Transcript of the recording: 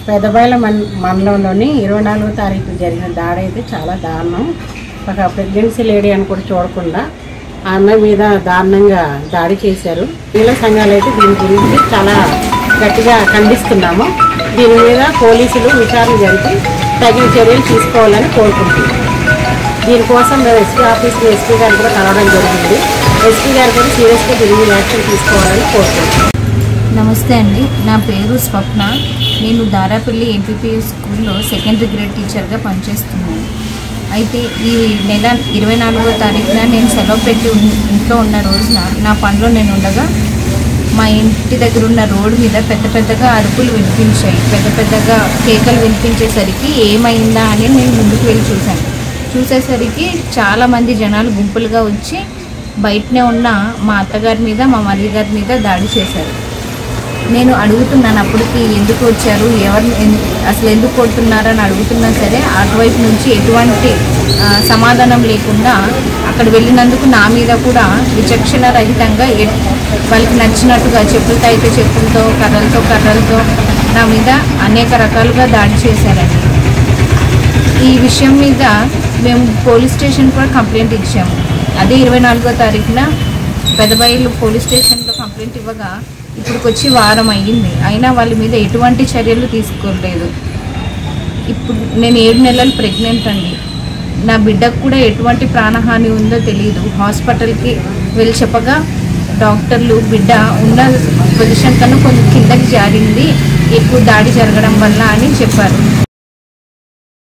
పెదబైల మండలంలోని 24వ తారీఖు జరిగిన దాడి అయితే చాలా దారుణం. ఒక ప్రెగ్నెన్సీ లేడీ అని కూడా చూడకుండా ఆ అమ్మాయి మీద దారుణంగా దాడి చేశారు. మహిళా సంఘాలు అయితే దీని గురించి చాలా గట్టిగా ఖండిస్తున్నాము. దీని మీద పోలీసులు విచారణ జరిపి తగిన చర్యలు తీసుకోవాలని కోరుకుంటున్నాం. దీనికోసం మేము ఎస్పీ ఆఫీస్లో ఎస్పీ గారు కూడా కలవడం జరిగింది. ఎస్పీ గారు కూడా సీరియస్గా దీని యాక్షన్ తీసుకోవాలని కోరుకుంటున్నాం. నమస్తే అండి, నా పేరు స్వప్న. నేను దారాపల్లి ఎంపీపీఎస్ స్కూల్లో సెకండరీ గ్రేడ్ టీచర్గా పనిచేస్తున్నాను. అయితే ఈ నెల 24వ తారీఖున నేను సెలవు పెట్టి ఇంట్లో ఉన్న రోజున నా పనిలో నేను ఉండగా మా ఇంటి దగ్గర ఉన్న రోడ్డు మీద పెద్దగా అరుపులు వినిపించాయి. పెద్దగా కేకలు వినిపించేసరికి ఏమైందా అని నేను ముందుకు వెళ్ళి చూసేసరికి చాలామంది జనాలు గుంపులుగా వచ్చి బయటనే ఉన్న మా అత్తగారి మీద మా మరిది గారి మీద దాడి చేశారు. నేను అడుగుతున్నాను అప్పటికి ఎందుకు వచ్చారు, అసలు ఎందుకు కొడుతున్నారని అడుగుతున్నా సరే అటువైపు నుంచి ఎటువంటి సమాధానం లేకుండా అక్కడ వెళ్ళినందుకు నా మీద కూడా విచక్షణ రహితంగా వాళ్ళకి నచ్చినట్టుగా చెప్పులతో అయితే చెప్పులతో కర్రలతో నా మీద అనేక రకాలుగా దాడి చేశారండి. ఈ విషయం మీద మేము పోలీస్ స్టేషన్ కూడా కంప్లైంట్ ఇచ్చాము. అదే 24వ తారీఖున పెదబైలు పోలీస్ స్టేషన్లో కంప్లైంట్ ఇవ్వగా ఇప్పుడుకొచ్చి వారం అయ్యింది. అయినా వాళ్ళ మీద ఎటువంటి చర్యలు తీసుకోలేదు. ఇప్పుడు నేను 7 నెలలు ప్రెగ్నెంట్ అండి. నా బిడ్డకు కూడా ఎటువంటి ప్రాణహాని ఉందో తెలియదు. హాస్పిటల్కి వెళ్ళి చెప్పగా డాక్టర్లు బిడ్డ ఉన్న పొజిషన్ కన్నా కొంచెం కిందకి జారింది ఎక్కువ దాడి జరగడం వల్ల అని చెప్పారు.